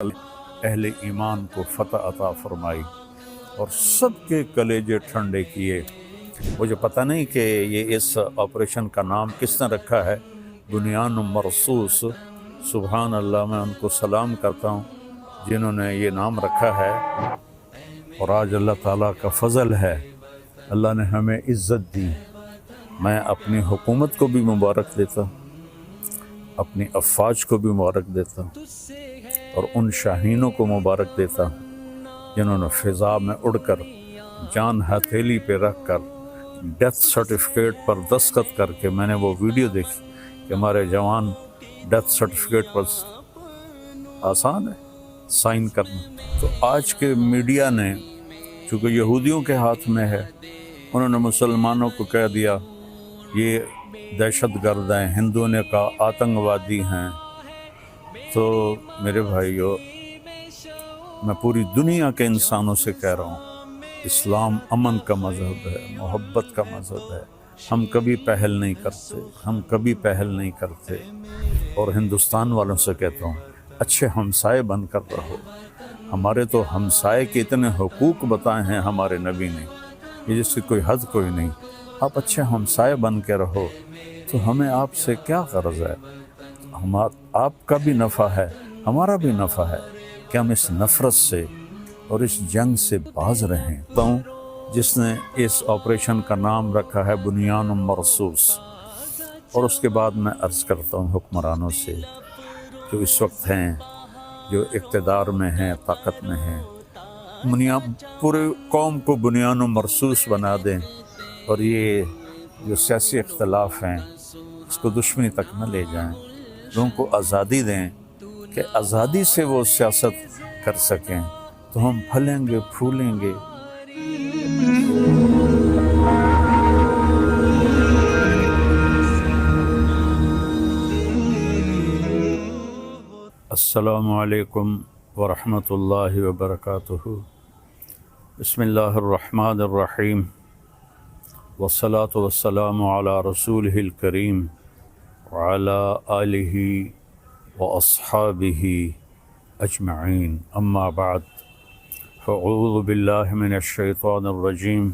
اہل ایمان کو فتح عطا فرمائی اور سب کے کلیجے ٹھنڈے کیے۔ مجھے پتہ نہیں کہ یہ اس آپریشن کا نام کس نے رکھا ہے، بنیان مرصوص۔ سبحان اللہ، میں ان کو سلام کرتا ہوں جنہوں نے یہ نام رکھا ہے، اور آج اللہ تعالیٰ کا فضل ہے، اللہ نے ہمیں عزت دی۔ میں اپنی حکومت کو بھی مبارک دیتا ہوں، اپنی افواج کو بھی مبارک دیتا ہوں، اور ان شاہینوں کو مبارک دیتا ہوں جنہوں نے فضا میں اڑ کر جان ہتھیلی پہ رکھ کر ڈیتھ سرٹیفکیٹ پر دستخط کر کے، میں نے وہ ویڈیو دیکھی کہ ہمارے جوان ڈیتھ سرٹیفکیٹ پر آسان ہے سائن کرنا۔ تو آج کے میڈیا نے، چونکہ یہودیوں کے ہاتھ میں ہے، انہوں نے مسلمانوں کو کہہ دیا یہ دہشت گرد ہیں، ہندوؤں نے کہا آتنکوادی ہیں۔ تو میرے بھائیو، میں پوری دنیا کے انسانوں سے کہہ رہا ہوں، اسلام امن کا مذہب ہے، محبت کا مذہب ہے۔ ہم کبھی پہل نہیں کرتے، ہم کبھی پہل نہیں کرتے۔ اور ہندوستان والوں سے کہتا ہوں، اچھے ہمسائے بن کر رہو۔ ہمارے تو ہمسائے کے اتنے حقوق بتائے ہیں ہمارے نبی نے، یہ جس کی کوئی حد کوئی نہیں۔ آپ اچھے ہمسائے بن کے رہو تو ہمیں آپ سے کیا غرض ہے؟ آپ کا بھی نفع ہے، ہمارا بھی نفع ہے کہ ہم اس نفرت سے اور اس جنگ سے باز رہیں۔ جس نے اس آپریشن کا نام رکھا ہے بنیان مرصوص۔ اور اس کے بعد میں عرض کرتا ہوں حکمرانوں سے جو اس وقت ہیں، جو اقتدار میں ہیں، طاقت میں ہیں، پورے قوم کو بنیان مرصوص بنا دیں، اور یہ جو سیاسی اختلاف ہیں اس کو دشمنی تک نہ لے جائیں۔ لوگوں کو آزادی دیں کہ آزادی سے وہ سیاست کر سکیں، تو ہم پھلیں گے، پھولیں گے۔ السلام علیکم ورحمۃ اللہ وبرکاتہ۔ بسم اللہ الرحمن الرحیم، والصلاة والسلام علی رسولہ الکریم وعلی آلہ واصحابہ اجمعین، اما بعد، فاعوذ باللہ من الشیطان الرجیم،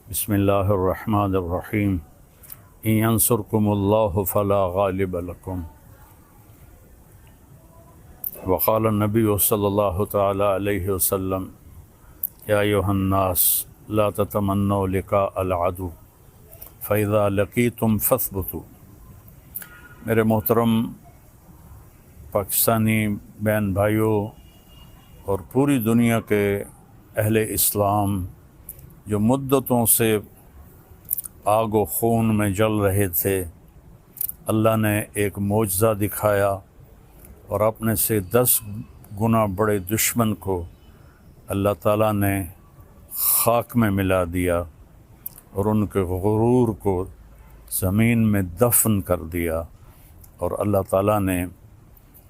بسم اللہ الرحمن الرحیم، ان ینصرکم اللہ فلا غالب لکم، وقال النبی صلی اللہ تعالی علیہ وسلم، یا ایھا الناس لا تتمنوا لقاء العدو فاذا لقیتم فاثبتوا۔ میرے محترم پاکستانی بہن بھائیوں اور پوری دنیا کے اہل اسلام جو مدتوں سے آگ و خون میں جل رہے تھے، اللہ نے ایک معجزہ دکھایا اور اپنے سے 10 گنا بڑے دشمن کو اللہ تعالیٰ نے خاک میں ملا دیا اور ان کے غرور کو زمین میں دفن کر دیا، اور اللہ تعالیٰ نے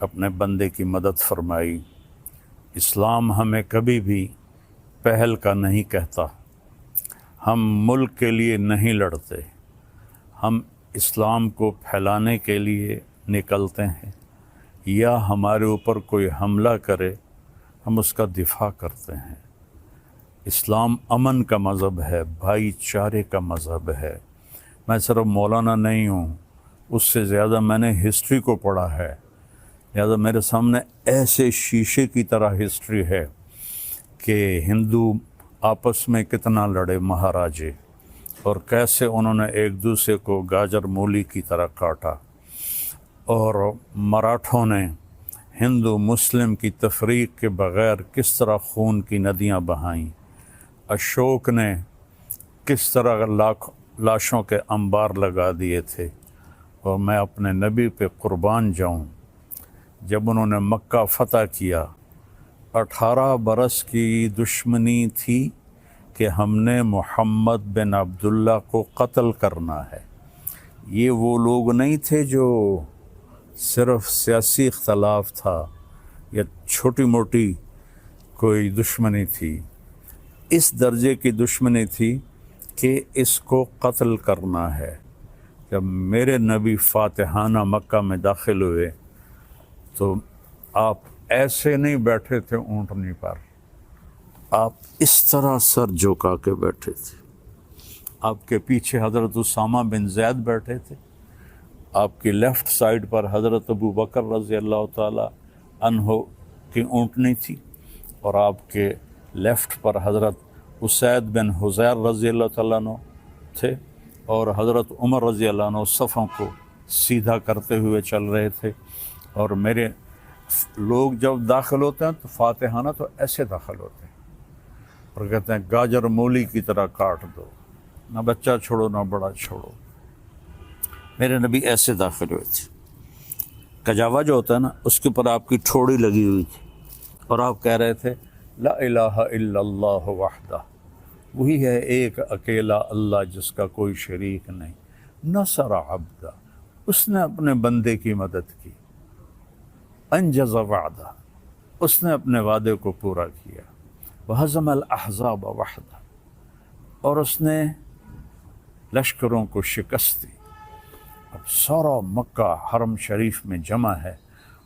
اپنے بندے کی مدد فرمائی۔ اسلام ہمیں کبھی بھی پہل کا نہیں کہتا، ہم ملک کے لیے نہیں لڑتے، ہم اسلام کو پھیلانے کے لیے نکلتے ہیں، یا ہمارے اوپر کوئی حملہ کرے ہم اس کا دفاع کرتے ہیں۔ اسلام امن کا مذہب ہے، بھائی چارے کا مذہب ہے۔ میں صرف مولانا نہیں ہوں، اس سے زیادہ میں نے ہسٹری کو پڑھا ہے، لہذا میرے سامنے ایسے شیشے کی طرح ہسٹری ہے کہ ہندو آپس میں کتنا لڑے مہاراجے، اور کیسے انہوں نے ایک دوسرے کو گاجر مولی کی طرح کاٹا، اور مراٹھوں نے ہندو مسلم کی تفریق کے بغیر کس طرح خون کی ندیاں بہائیں، اشوک نے کس طرح لاشوں کے انبار لگا دیے تھے۔ اور میں اپنے نبی پہ قربان جاؤں، جب انہوں نے مکہ فتح کیا، 18 برس کی دشمنی تھی کہ ہم نے محمد بن عبداللہ کو قتل کرنا ہے۔ یہ وہ لوگ نہیں تھے جو صرف سیاسی اختلاف تھا یا چھوٹی موٹی کوئی دشمنی تھی، اس درجے کی دشمنی تھی کہ اس کو قتل کرنا ہے۔ جب میرے نبی فاتحانہ مکہ میں داخل ہوئے تو آپ ایسے نہیں بیٹھے تھے اونٹنی پر، آپ اس طرح سر جھکا کے بیٹھے تھے۔ آپ کے پیچھے حضرت اسامہ بن زید بیٹھے تھے، آپ کی لیفٹ سائڈ پر حضرت ابو بکر رضی اللہ تعالی عنہ کی اونٹنی تھی، اور آپ کے لیفٹ پر حضرت اسید بن حضیر رضی اللہ تعالیٰ عنہ تھے، اور حضرت عمر رضی اللہ عنہ صفوں کو سیدھا کرتے ہوئے چل رہے تھے۔ اور میرے لوگ جب داخل ہوتے ہیں تو فاتحانہ تو ایسے داخل ہوتے ہیں اور کہتے ہیں گاجر مولی کی طرح کاٹ دو، نہ بچہ چھوڑو نہ بڑا چھوڑو۔ میرے نبی ایسے داخل ہوئے تھے، کجاوا جو ہوتا ہے نا اس کے اوپر آپ کی ٹھوڑی لگی ہوئی تھی، اور آپ کہہ رہے تھے لا الہ الا اللہ وحدہ، وہی ہے ایک اکیلا اللہ جس کا کوئی شریک نہیں، نصر عبدہ، اس نے اپنے بندے کی مدد کی، انجز وعدہ، اس نے اپنے وعدے کو پورا کیا، وہزم الاحزاب وحدہ، اور اس نے لشکروں کو شکست دی۔ اب سارا مکہ حرم شریف میں جمع ہے،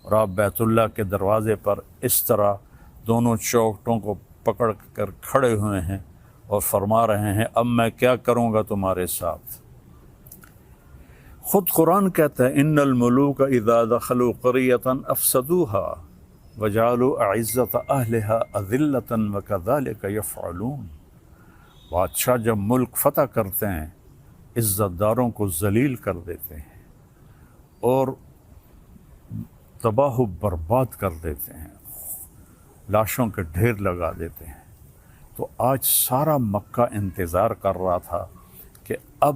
اور آپ بیت اللہ کے دروازے پر اس طرح دونوں چوکھٹوں کو پکڑ کر کھڑے ہوئے ہیں اور فرما رہے ہیں اب میں کیا کروں گا تمہارے ساتھ۔ خود قرآن کہتا ہے ان الملوک اذا دخلوا قریۃ افسدوها وجعلوا اعزۃ اہلها اذلۃ وکذلک یفعلون۔ بادشاہ جب ملک فتح کرتے ہیں عزت داروں کو ذلیل کر دیتے ہیں اور تباہ و برباد کر دیتے ہیں، لاشوں کے ڈھیر لگا دیتے ہیں۔ تو آج سارا مکہ انتظار کر رہا تھا کہ اب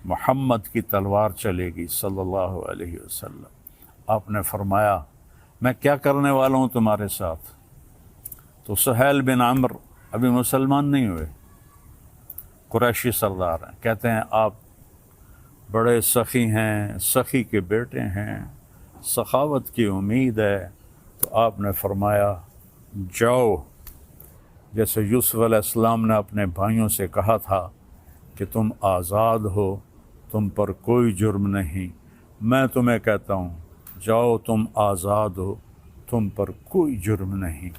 محمد کی تلوار چلے گی صلی اللہ علیہ وسلم۔ آپ نے فرمایا میں کیا کرنے والا ہوں تمہارے ساتھ؟ تو سہیل بن عمرو ابھی مسلمان نہیں ہوئے، قریشی سردار ہیں، کہتے ہیں آپ بڑے سخی ہیں، سخی کے بیٹے ہیں، سخاوت کی امید ہے۔ تو آپ نے فرمایا جاؤ، جیسے یوسف علیہ السلام نے اپنے بھائیوں سے کہا تھا کہ تم آزاد ہو، تم پر کوئی جرم نہیں، میں تمہیں کہتا ہوں جاؤ تم آزاد ہو، تم پر کوئی جرم نہیں۔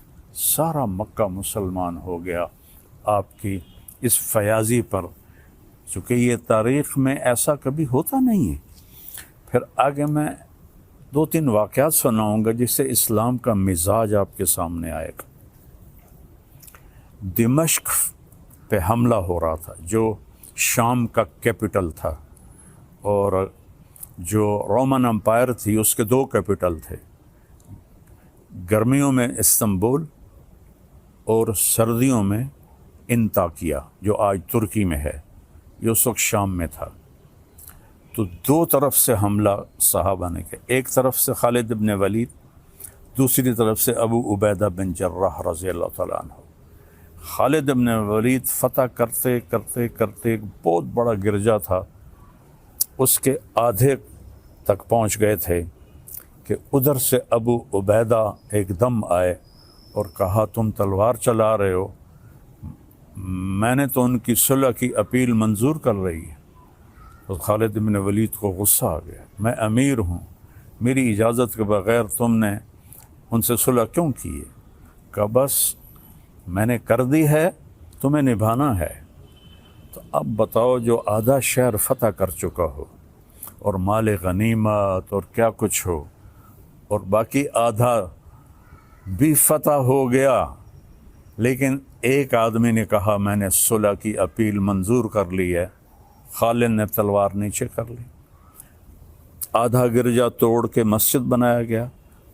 سارا مکہ مسلمان ہو گیا آپ کی اس فیاضی پر، چونکہ یہ تاریخ میں ایسا کبھی ہوتا نہیں ہے۔ پھر آگے میں 2-3 واقعات سناؤں گا جس سے اسلام کا مزاج آپ کے سامنے آئے گا۔ دمشق پہ حملہ ہو رہا تھا جو شام کا کیپٹل تھا، اور جو رومن امپائر تھی اس کے 2 کیپٹل تھے، گرمیوں میں استنبول اور سردیوں میں انطاکیہ جو آج ترکی میں ہے، یہ اس وقت شام میں تھا۔ تو 2 طرف سے حملہ صحابہ نے کیا، ایک طرف سے خالد بن ولید، دوسری طرف سے ابو عبیدہ بن جراح رضی اللہ تعالیٰ عنہ۔ خالد بن ولید فتح کرتے کرتے کرتے ایک بہت بڑا گرجا تھا، اس کے آدھے تک پہنچ گئے تھے کہ ادھر سے ابو عبیدہ ایک دم آئے اور کہا تم تلوار چلا رہے ہو، میں نے تو ان کی صلح کی اپیل منظور کر رہی ہے۔ تو خالد بن ولید کو غصہ آ گیا، میں امیر ہوں، میری اجازت کے بغیر تم نے ان سے صلح کیوں کی ہے؟ کہا بس میں نے کر دی ہے، تمہیں نبھانا ہے۔ تو اب بتاؤ جو آدھا شہر فتح کر چکا ہو اور مال غنیمت اور کیا کچھ ہو، اور باقی آدھا بھی فتح ہو گیا، لیکن ایک آدمی نے کہا میں نے صلح کی اپیل منظور کر لی ہے، خالد نے تلوار نیچے کر لی، آدھا گرجا توڑ کے مسجد بنایا گیا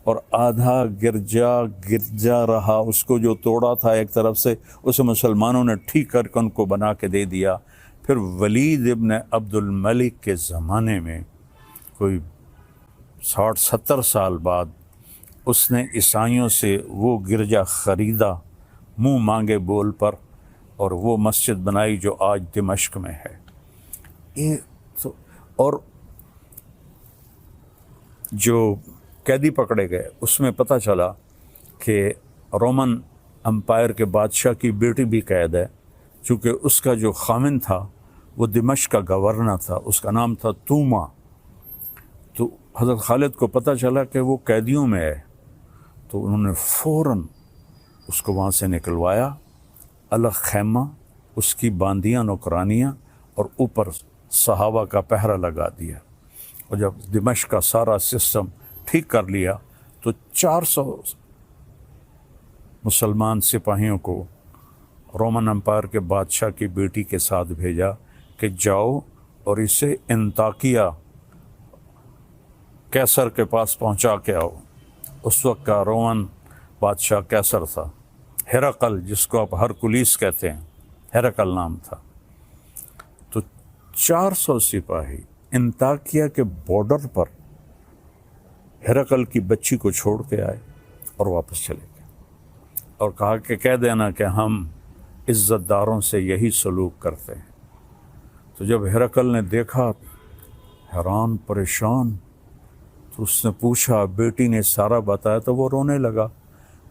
اور آدھا گرجا رہا، اس کو جو توڑا تھا ایک طرف سے اسے مسلمانوں نے ٹھیک کر کے ان کو بنا کے دے دیا۔ پھر ولید ابن عبد الملک کے زمانے میں کوئی 60-70 سال بعد اس نے عیسائیوں سے وہ گرجا خریدا منہ مانگے بول پر، اور وہ مسجد بنائی جو آج دمشق میں ہے۔ یہ تو اور جو قیدی پکڑے گئے اس میں پتہ چلا کہ رومن امپائر کے بادشاہ کی بیٹی بھی قید ہے، چونکہ اس کا جو خامن تھا وہ دمشق کا گورنر تھا، اس کا نام تھا توما۔ تو حضرت خالد کو پتہ چلا کہ وہ قیدیوں میں ہے، تو انہوں نے فوراً اس کو وہاں سے نکلوایا، الگ خیمہ، اس کی باندیاں نوکرانیاں، اور اوپر صحابہ کا پہرا لگا دیا۔ اور جب دمشق کا سارا سسٹم ٹھیک کر لیا تو 400 مسلمان سپاہیوں کو رومن امپائر کے بادشاہ کی بیٹی کے ساتھ بھیجا کہ جاؤ اور اسے انطاکیہ کیسر کے پاس پہنچا کے آؤ۔ اس وقت کا رومن بادشاہ کیسر تھا، ہرقل جس کو آپ ہرکلیس کہتے ہیں، ہرقل نام تھا۔ تو 400 سپاہی انطاکیہ کے بارڈر پر ہرقل کی بچی کو چھوڑ کے آئے اور واپس چلے گئے، اور کہا کہ کہہ دینا کہ ہم عزت داروں سے یہی سلوک کرتے ہیں۔ تو جب ہرقل نے دیکھا، حیران پریشان، تو اس نے پوچھا، بیٹی نے سارا بتایا، تو وہ رونے لگا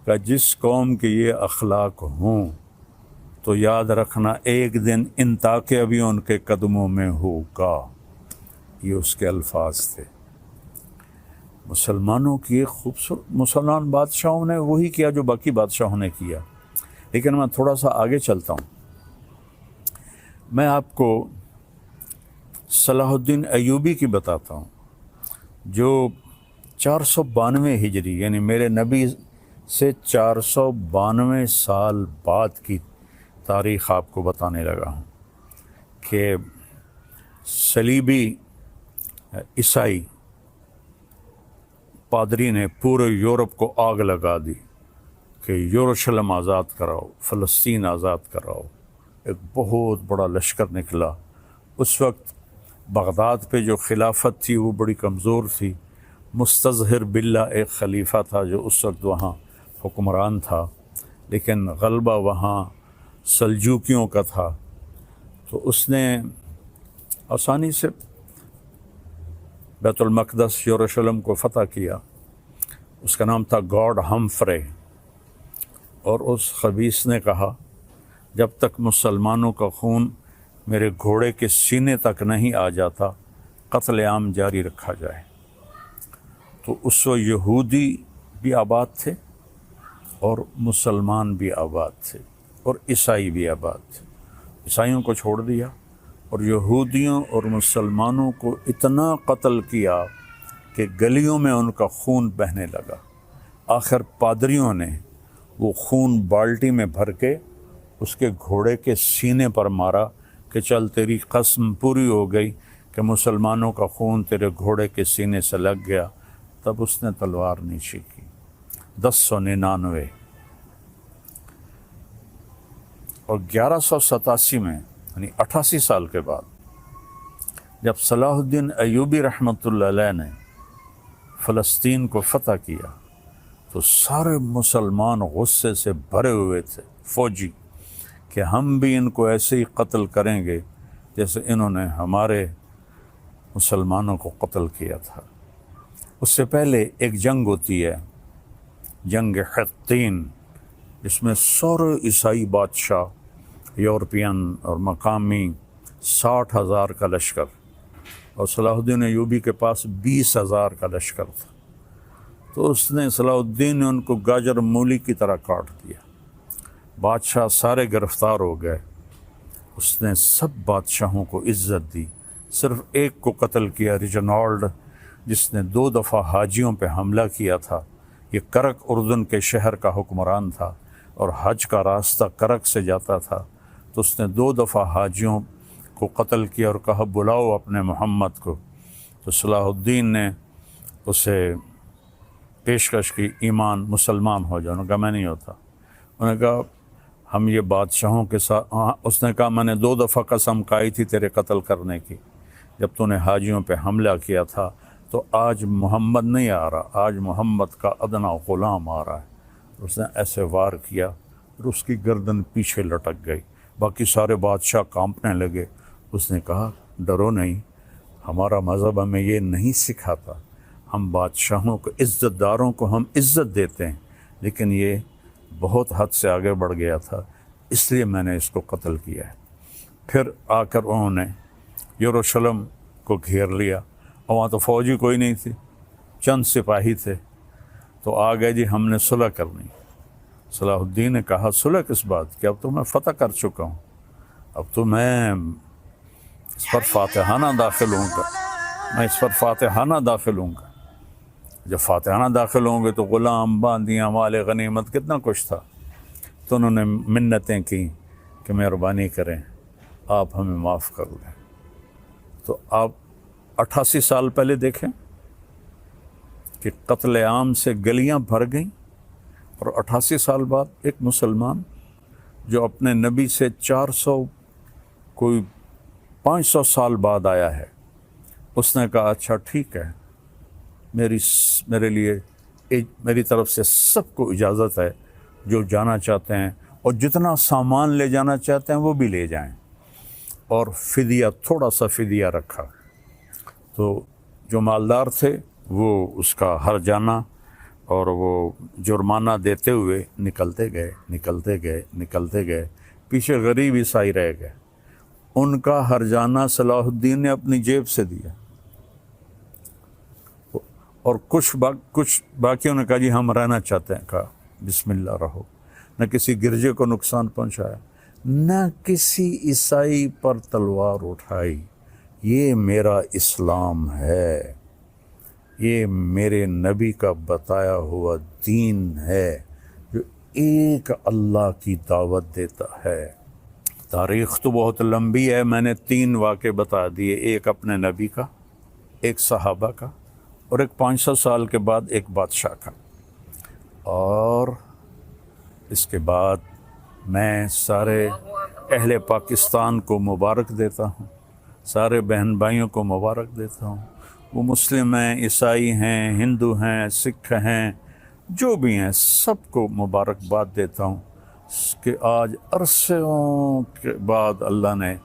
کہ جس قوم کے یہ اخلاق ہوں تو یاد رکھنا ایک دن انطاکیہ بھی ان کے قدموں میں ہوگا۔ یہ اس کے الفاظ تھے۔ مسلمانوں کی ایک خوبصورت، مسلمان بادشاہوں نے وہی کیا جو باقی بادشاہوں نے کیا۔ لیکن میں تھوڑا سا آگے چلتا ہوں، میں آپ کو صلاح الدین ایوبی کی بتاتا ہوں، جو 492 ہجری یعنی میرے نبی سے 492 سال بعد کی تاریخ آپ کو بتانے لگا ہوں کہ صلیبی عیسائی پادری نے پورے یورپ کو آگ لگا دی کہ یروشلم آزاد کراؤ، فلسطین آزاد کراؤ۔ ایک بہت بڑا لشکر نکلا۔ اس وقت بغداد پہ جو خلافت تھی وہ بڑی کمزور تھی۔ مستظہر باللہ ایک خلیفہ تھا جو اس وقت وہاں حکمران تھا، لیکن غلبہ وہاں سلجوکیوں کا تھا۔ تو اس نے آسانی سے بیت المقدس یروشلم کو فتح کیا۔ اس کا نام تھا گاڈ ہمفرے، اور اس خبیث نے کہا جب تک مسلمانوں کا خون میرے گھوڑے کے سینے تک نہیں آ جاتا قتل عام جاری رکھا جائے۔ تو اس وقت یہودی بھی آباد تھے اور مسلمان بھی آباد تھے اور عیسائی بھی آباد تھے۔ عیسائیوں کو چھوڑ دیا اور یہودیوں اور مسلمانوں کو اتنا قتل کیا کہ گلیوں میں ان کا خون بہنے لگا۔ آخر پادریوں نے وہ خون بالٹی میں بھر کے اس کے گھوڑے کے سینے پر مارا کہ چل تیری قسم پوری ہو گئی کہ مسلمانوں کا خون تیرے گھوڑے کے سینے سے لگ گیا۔ تب اس نے تلوار نیچے کی۔ 1099 اور 1187 میں یعنی 88 سال کے بعد جب صلاح الدین ایوبی رحمۃ اللہ علیہ نے فلسطین کو فتح کیا تو سارے مسلمان غصے سے بھرے ہوئے تھے، فوجی، کہ ہم بھی ان کو ایسے ہی قتل کریں گے جیسے انہوں نے ہمارے مسلمانوں کو قتل کیا تھا۔ اس سے پہلے ایک جنگ ہوتی ہے، جنگ حطین، جس میں سارے عیسائی بادشاہ یورپین اور مقامی 60,000 کا لشکر، اور صلاح الدین ایوبی کے پاس 20,000 کا لشکر تھا۔ تو اس نے صلاح الدین نے ان کو گاجر مولی کی طرح کاٹ دیا۔ بادشاہ سارے گرفتار ہو گئے۔ اس نے سب بادشاہوں کو عزت دی، صرف ایک کو قتل کیا، ریجنالڈ، جس نے 2 دفعہ حاجیوں پہ حملہ کیا تھا۔ یہ کرک اردن کے شہر کا حکمران تھا اور حج کا راستہ کرک سے جاتا تھا، تو اس نے 2 دفعہ حاجیوں کو قتل کیا اور کہا بلاؤ اپنے محمد کو۔ تو صلاح الدین نے اسے پیشکش کی ایمان، مسلمان ہو جاؤ۔ انہوں نے کہا میں نہیں ہوتا۔ انہوں نے کہا ہم یہ بادشاہوں کے ساتھ، اس نے کہا میں نے 2 دفعہ قسم کھائی تھی تیرے قتل کرنے کی جب تو نے حاجیوں پہ حملہ کیا تھا، تو آج محمد نہیں آ رہا، آج محمد کا ادنا غلام آ رہا ہے۔ اس نے ایسے وار کیا اور اس کی گردن پیچھے لٹک گئی۔ باقی سارے بادشاہ کانپنے لگے۔ اس نے کہا ڈرو نہیں، ہمارا مذہب ہمیں یہ نہیں سکھاتا، ہم بادشاہوں کو، عزت داروں کو ہم عزت دیتے ہیں، لیکن یہ بہت حد سے آگے بڑھ گیا تھا، اس لیے میں نے اس کو قتل کیا ہے۔ پھر آ کر انہوں نے یروشلم کو گھیر لیا، اور وہاں تو فوجی کوئی نہیں تھی، چند سپاہی تھے۔ تو آ گئے جی ہم نے صلح کرنی۔ صلاح الدین نے کہا صلح کس بات کی، اب تو میں فتح کر چکا ہوں، اب تو میں اس پر فاتحانہ داخل ہوں گا، میں اس پر فاتحانہ داخل ہوں گا۔ جب فاتحانہ داخل ہوں گے تو غلام، باندیاں، مال غنیمت، کتنا کچھ تھا۔ تو انہوں نے منتیں کی کہ مہربانی کریں آپ ہمیں معاف کر دیں۔ تو آپ 88 سال پہلے دیکھیں کہ قتل عام سے گلیاں بھر گئیں، اور 88 سال بعد ایک مسلمان جو اپنے نبی سے 500 سال بعد آیا ہے، اس نے کہا اچھا ٹھیک ہے، میری طرف سے سب کو اجازت ہے، جو جانا چاہتے ہیں اور جتنا سامان لے جانا چاہتے ہیں وہ بھی لے جائیں، اور فدیہ، تھوڑا سا فدیہ رکھا۔ تو جو مالدار تھے وہ اس کا ہرجانہ اور وہ جرمانہ دیتے ہوئے نکلتے گئے، پیچھے غریب عیسائی رہ گئے، ان کا ہرجانہ صلاح الدین نے اپنی جیب سے دیا، اور کچھ باقیوں نے کہا جی ہم رہنا چاہتے ہیں، کہا بسم اللہ رہو۔ نہ کسی گرجے کو نقصان پہنچایا، نہ کسی عیسائی پر تلوار اٹھائی۔ یہ میرا اسلام ہے، یہ میرے نبی کا بتایا ہوا دین ہے جو ایک اللہ کی دعوت دیتا ہے۔ تاریخ تو بہت لمبی ہے، میں نے 3 واقعے بتا دیے، ایک اپنے نبی کا، ایک صحابہ کا، اور ایک 500 سال کے بعد ایک بادشاہ کا۔ اور اس کے بعد میں سارے اہل پاکستان کو مبارک دیتا ہوں، سارے بہن بھائیوں کو مبارک دیتا ہوں، وہ مسلم ہیں، عیسائی ہیں، ہندو ہیں، سکھ ہیں، جو بھی ہیں، سب کو مبارکباد دیتا ہوں کہ آج عرصوں کے بعد اللہ نے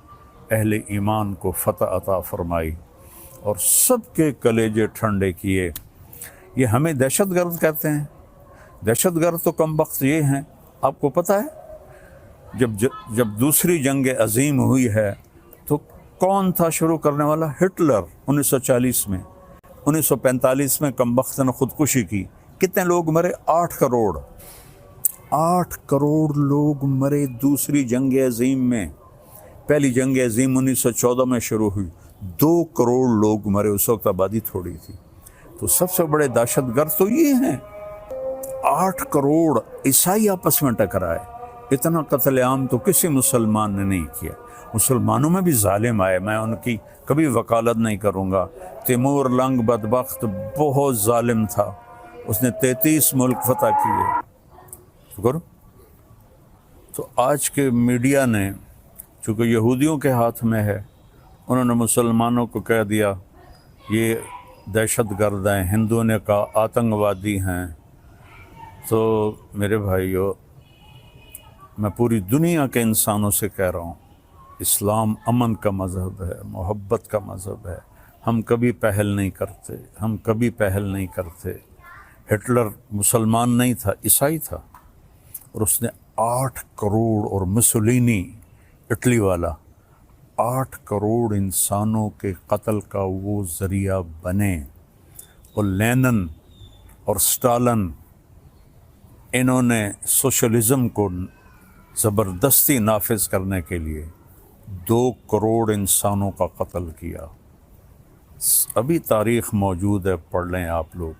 اہل ایمان کو فتح عطا فرمائی اور سب کے کلیجے ٹھنڈے کیے۔ یہ ہمیں دہشت گرد کہتے ہیں، دہشت گرد تو کم بخت یہ ہیں۔ آپ کو پتہ ہے جب دوسری جنگ عظیم ہوئی ہے تو کون تھا شروع کرنے والا؟ ہٹلر 1940 میں۔ 1945 میں کم بخت نے خودکشی کی۔ کتنے لوگ مرے؟ 8 کروڑ 8 کروڑ لوگ مرے دوسری جنگ عظیم میں۔ پہلی جنگ عظیم 1914 میں شروع ہوئی، 2 کروڑ لوگ مرے، اس وقت آبادی تھوڑی تھی۔ تو سب سے بڑے دہشت گرد تو یہ ہیں، 8 کروڑ عیسائی آپس میں ٹکرائے۔ اتنا قتل عام تو کسی مسلمان نے نہیں کیا۔ مسلمانوں میں بھی ظالم آئے، میں ان کی کبھی وکالت نہیں کروں گا۔ تیمور لنگ بدبخت بہت ظالم تھا، اس نے 33 ملک فتح کیے۔ تو آج کے میڈیا نے، چونکہ یہودیوں کے ہاتھ میں ہے، انہوں نے مسلمانوں کو کہہ دیا یہ دہشت گرد ہیں، ہندوؤں نے کہا آتنکوادی ہیں۔ تو میرے بھائیو، میں پوری دنیا کے انسانوں سے کہہ رہا ہوں، اسلام امن کا مذہب ہے، محبت کا مذہب ہے۔ ہم کبھی پہل نہیں کرتے۔ ہٹلر مسلمان نہیں تھا، عیسائی تھا، اور اس نے 8 کروڑ، اور مسولینی اٹلی والا 8 کروڑ انسانوں کے قتل کا وہ ذریعہ بنے۔ اور لینن اور سٹالن، انہوں نے سوشلزم کو زبردستی نافذ کرنے کے لیے 2 کروڑ انسانوں کا قتل کیا۔ ابھی تاریخ موجود ہے، پڑھ لیں آپ لوگ۔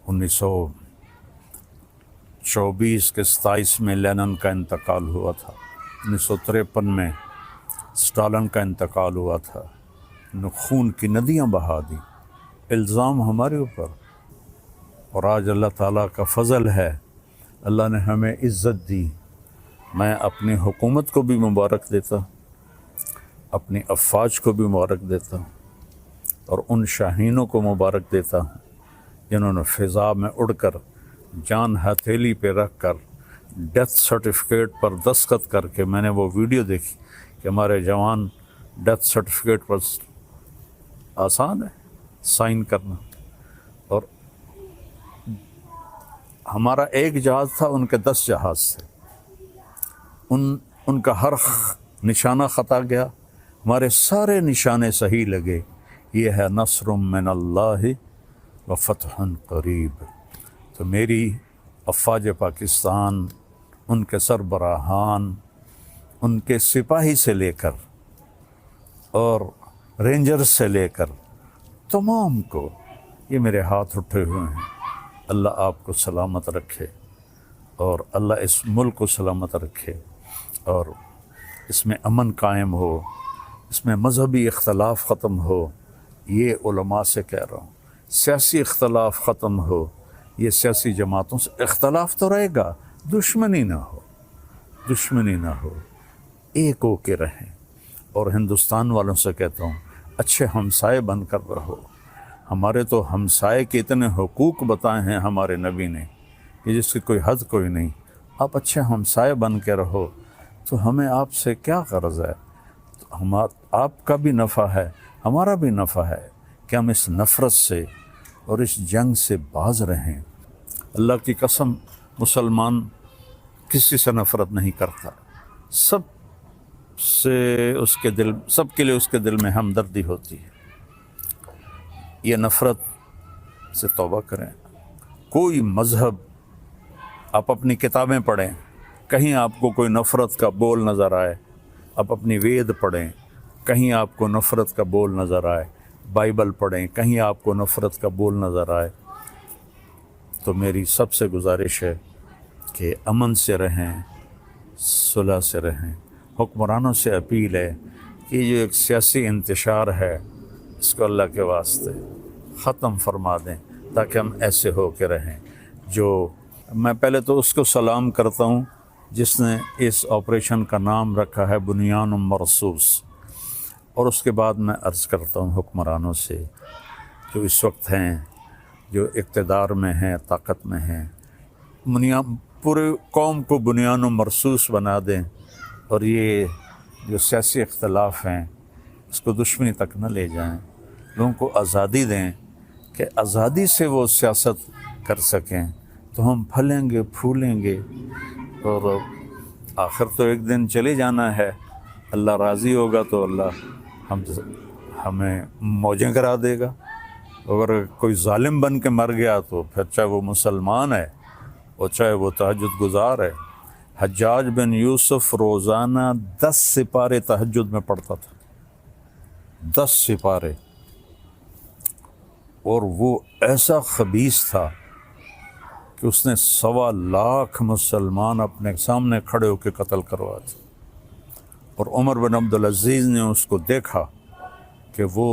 1924 کے 27 میں لینن کا انتقال ہوا تھا، 1953 میں سٹالن کا انتقال ہوا تھا۔ خون کی ندیاں بہا دی، الزام ہمارے اوپر، اور آج اللہ تعالیٰ کا فضل ہے، اللہ نے ہمیں عزت دی۔ میں اپنی حکومت کو بھی مبارک دیتا ہوں، اپنی افواج کو بھی مبارک دیتا ہوں، اور ان شاہینوں کو مبارک دیتا ہوں جنہوں نے فضا میں اڑ کر، جان ہتھیلی پہ رکھ کر، ڈیتھ سرٹیفکیٹ پر دستخط کر کے، میں نے وہ ویڈیو دیکھی کہ ہمارے جوان ڈیتھ سرٹیفکیٹ پر، آسان ہے سائن کرنا، اور ہمارا ایک جہاز تھا، ان کے 10 جہاز تھے، ان کا ہر نشانہ خطا گیا، ہمارے سارے نشانے صحیح لگے۔ یہ ہے نصر من اللہ و فتح قریب۔ تو میری افواج پاکستان، ان کے سربراہان، ان کے سپاہی سے لے کر اور رینجرز سے لے کر تمام کو یہ میرے ہاتھ اٹھے ہوئے ہیں، اللہ آپ کو سلامت رکھے اور اللہ اس ملک کو سلامت رکھے اور اس میں امن قائم ہو، اس میں مذہبی اختلاف ختم ہو، یہ علماء سے کہہ رہا ہوں۔ سیاسی اختلاف ختم ہو، یہ سیاسی جماعتوں سے اختلاف تو رہے گا، دشمنی نہ ہو، دشمنی نہ ہو، ایک ہو کے رہیں۔ اور ہندوستان والوں سے کہتا ہوں اچھے ہمسائے بن کر رہو۔ ہمارے تو ہمسائے کے اتنے حقوق بتائے ہیں ہمارے نبی نے کہ جس کی کوئی حد کوئی نہیں۔ آپ اچھے ہمسائے بن کے رہو تو ہمیں آپ سے کیا غرض ہے؟ آپ کا بھی نفع ہے، ہمارا بھی نفع ہے کہ ہم اس نفرت سے اور اس جنگ سے باز رہیں۔ اللہ کی قسم، مسلمان کسی سے نفرت نہیں کرتا، سب سے اس کے دل، سب کے لیے اس کے دل میں ہمدردی ہوتی ہے۔ یہ نفرت سے توبہ کریں۔ کوئی مذہب، آپ اپنی کتابیں پڑھیں، کہیں آپ کو کوئی نفرت کا بول نظر آئے، آپ اپنی وید پڑھیں، کہیں آپ کو نفرت کا بول نظر آئے، بائبل پڑھیں، کہیں آپ کو نفرت کا بول نظر آئے، تو میری سب سے گزارش ہے کہ امن سے رہیں، صلح سے رہیں۔ حکمرانوں سے اپیل ہے کہ یہ جو ایک سیاسی انتشار ہے اس کو اللہ کے واسطے ختم فرما دیں تاکہ ہم ایسے ہو کے رہیں۔ جو میں پہلے تو اس کو سلام کرتا ہوں جس نے اس آپریشن کا نام رکھا ہے بنیان مرصوص، اور اس کے بعد میں عرض کرتا ہوں حکمرانوں سے جو اس وقت ہیں، جو اقتدار میں ہیں، طاقت میں ہیں، پورے قوم کو بنیان مرصوص بنا دیں اور یہ جو سیاسی اختلاف ہیں اس کو دشمنی تک نہ لے جائیں۔ لوگوں کو آزادی دیں کہ آزادی سے وہ سیاست کر سکیں، تو ہم پھلیں گے، پھولیں گے، اور آخر تو ایک دن چلے جانا ہے۔ اللہ راضی ہوگا تو اللہ ہمیں موجیں کرا دے گا۔ اگر کوئی ظالم بن کے مر گیا تو پھر چاہے وہ مسلمان ہے اور چاہے وہ تہجد گزار ہے۔ حجاج بن یوسف روزانہ 10 سپارے تہجد میں پڑھتا تھا، 10 سپارے، اور وہ ایسا خبیث تھا کہ اس نے 1.25 لاکھ مسلمان اپنے سامنے کھڑے ہو کے قتل کروا تھے۔ اور عمر بن عبدالعزیز نے اس کو دیکھا کہ وہ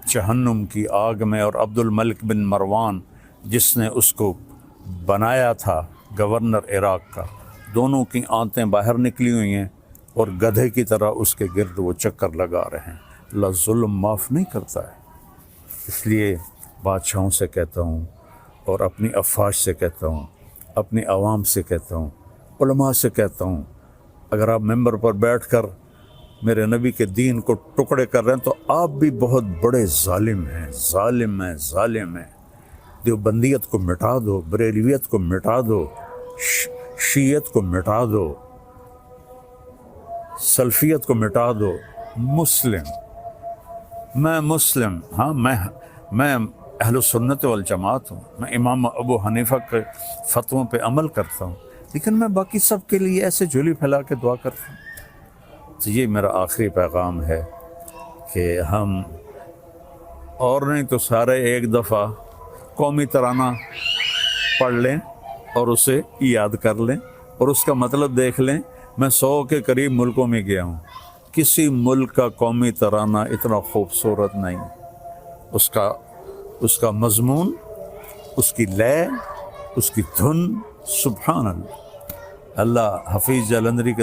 جہنم کی آگ میں، اور عبد الملک بن مروان جس نے اس کو بنایا تھا گورنر عراق کا، دونوں کی آنتیں باہر نکلی ہوئی ہیں اور گدھے کی طرح اس کے گرد وہ چکر لگا رہے ہیں۔ اللہ ظلم معاف نہیں کرتا ہے۔ اس لیے بادشاہوں سے کہتا ہوں اور اپنی افواج سے کہتا ہوں، اپنی عوام سے کہتا ہوں، علماء سے کہتا ہوں، اگر آپ ممبر پر بیٹھ کر میرے نبی کے دین کو ٹکڑے کر رہے ہیں تو آپ بھی بہت بڑے ظالم ہیں، ظالم ہیں، ظالم ہیں۔ دیوبندیت کو مٹا دو، بریلویت کو مٹا دو، شیعت کو مٹا دو، سلفیت کو مٹا دو۔ مسلم، میں مسلم، ہاں میں اہل سنت والجماعت ہوں، میں امام ابو حنیفہ کے فتووں پہ عمل کرتا ہوں، لیکن میں باقی سب کے لیے ایسے جھولی پھیلا کے دعا کرتا ہوں۔ تو یہ میرا آخری پیغام ہے کہ ہم اور نہیں تو سارے ایک دفعہ قومی ترانہ پڑھ لیں اور اسے یاد کر لیں اور اس کا مطلب دیکھ لیں۔ میں 100 کے قریب ملکوں میں گیا ہوں، کسی ملک کا قومی ترانہ اتنا خوبصورت نہیں، اس کا مضمون، اس کی لے، اس کی دھن، سبحان اللہ۔ اللہ حفیظ جلندری کے